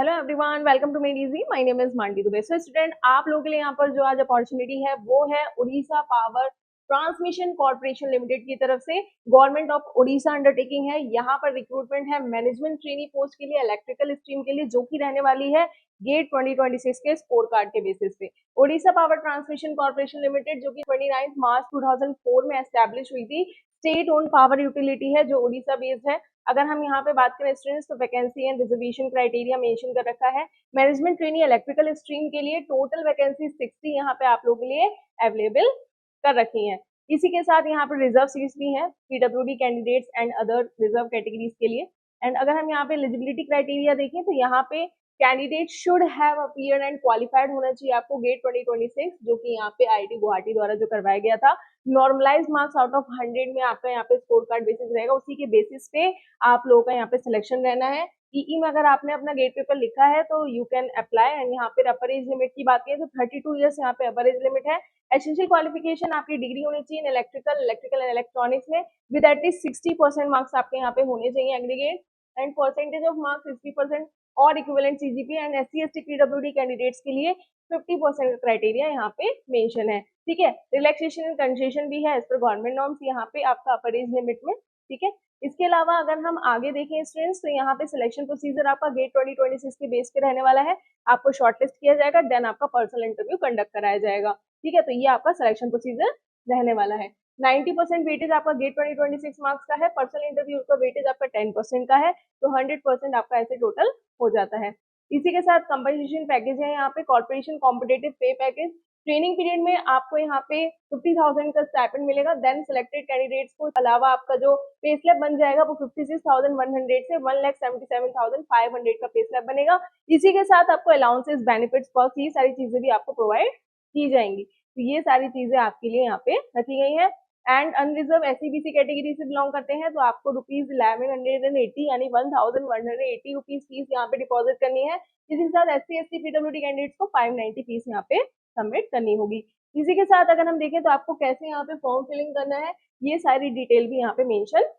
Hello everyone, welcome to made easy. My name is Mandi Dubey. So student, आप लोगों के लिए यहाँ पर जो आज अपॉर्चुनिटी है वो है Orissa power transmission corporation limited की तरफ से। गवर्नमेंट ऑफ उड़ीसा अंडरटेकिंग है। यहाँ पर रिक्रूटमेंट है मैनेजमेंट ट्रेनी पोस्ट के लिए, इलेक्ट्रिकल स्ट्रीम के लिए, जो कि रहने वाली है गेट 2026 के स्कोर कार्ड के बेसिस पे। Orissa power transmission corporation limited जो कि 29 मार्च 2004 में एस्टेब्लिश हुई थी, स्टेट ओन पावर यूटिलिटी है जो उड़ीसा बेस्ड है। अगर हम यहाँ पे बात करें स्टूडेंट्स, तो vacancy and reservation criteria mention कर रखा है। मैनेजमेंट ट्रेनी इलेक्ट्रिकल स्ट्रीम के लिए टोटल वैकेंसी 60 यहाँ पे आप लोगों के लिए अवेलेबल कर रखी है। इसी के साथ यहाँ पे रिजर्व सीट्स भी हैं PWD candidates and other reserve categories के लिए। एंड अगर हम यहाँ पे एलिजिबिलिटी क्राइटेरिया देखें तो यहाँ पे candidate should have appeared and qualified होना चाहिए आपको गेट 2026, जो कि यहाँ पे आईआईटी गुवाहाटी द्वारा जो करवाया गया था। नॉर्मलाइज मार्क्स आउट ऑफ 100 में आपका यहाँ पे स्कोर कार्ड बेसिस रहेगा, उसी के बेसिस पे आप लोगों का यहाँ पे सिलेक्शन रहना है। ईई में अगर आपने अपना गेट पेपर लिखा है तो यू कैन अप्लाई। एंड यहाँ पे अपर एज लिमिट की बात करें तो 32 ईयर्स यहाँ पे अपर एज लिमिट है। एसेंशियल क्वालिफिकेशन आपकी डिग्री होनी चाहिए इन इलेक्ट्रिकल एंड इलेक्ट्रॉनिक्स में विद एटलीस्ट 60% मार्क्स आपके यहाँ पे होने चाहिए aggregate, and percentage of marks 60% और equivalent CGP. And SC ST PWD candidates के लिए 50% क्राइटेरिया यहाँ पे मेंशन है। ठीक है, रिलैक्सेशन एंड कंसेशन भी है एज पर गवर्नमेंट नॉर्म्स यहाँ पे आपका अपर एज लिमिट में। ठीक है, इसके अलावा अगर हम आगे देखें स्टूडेंट्स, तो यहाँ पे सिलेक्शन प्रोसीजर आपका गेट 2026 के बेस पे रहने वाला है। आपको शॉर्टलिस्ट किया जाएगा, देन आपका पर्सनल इंटरव्यू कंडक्ट कराया जाएगा। ठीक है, तो ये आपका सिलेक्शन प्रोसीजर रहने वाला है। 90% वेटेज आपका गेट 2026 मार्क्स का है, पर्सनल इंटरव्यू का वेटेज आपका 10% का है, तो 100% आपका ऐसे टोटल हो जाता है। इसी के साथ कंपनसेशन पैकेज है यहाँ पे कॉर्पोरेशन कॉम्पिटेटिव पे पैकेज। ट्रेनिंग पीरियड में आपको यहाँ पे 50,000 का स्टाइपेंड मिलेगा। देन सिलेक्टेड कैंडिडेट्स को अलावा आपका जो पे स्लैब बन जाएगा वो 56,100 से 1,77,500 का पे स्लैब बनेगा। इसी के साथ आपको अलाउंसेस, बेनिफिट्स, पर्क्स, ये सारी चीजें भी आपको प्रोवाइड की जाएंगी। तो ये सारी चीजें आपके लिए यहाँ पे रखी गई है। एंड अनरिजर्व एससीबीसी कैटेगरी से बिलोंग करते हैं तो आपको ₹1180 यानी 1,180 रुपीज फीस यहाँ पे डिपॉजिट करनी है। इसी के साथ एससी एसटी पीडब्ल्यूडी कैंडिडेट्स को 590 फीस यहाँ पे सबमिट करनी होगी। इसी के साथ अगर हम देखें तो आपको कैसे यहाँ पे फॉर्म फिलिंग करना है, ये सारी डिटेल भी यहाँ पे मेंशन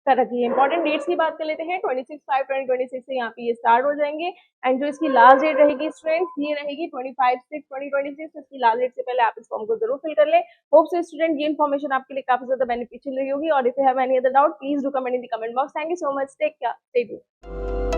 कर रखी है। इंपॉर्टेंट डेट्स की बात कर लेते हैं। 26/5/2026 से यहाँ पे ये स्टार्ट हो जाएंगे। एंड जो इसकी लास्ट डेट रहेगी स्टूडेंट्स, ये रहेगी 25/6/2026। इसकी लास्ट डेट से पहले आप इस फॉर्म को जरूर फिल कर ले। होप सो स्टूडेंट ये इन्फॉर्मेशन आपके लिए काफी ज्यादा बेनिफिशियल रही होगी। और if you have any other doubt please do comment in the comment box. Thank you so much, take care, stay tuned.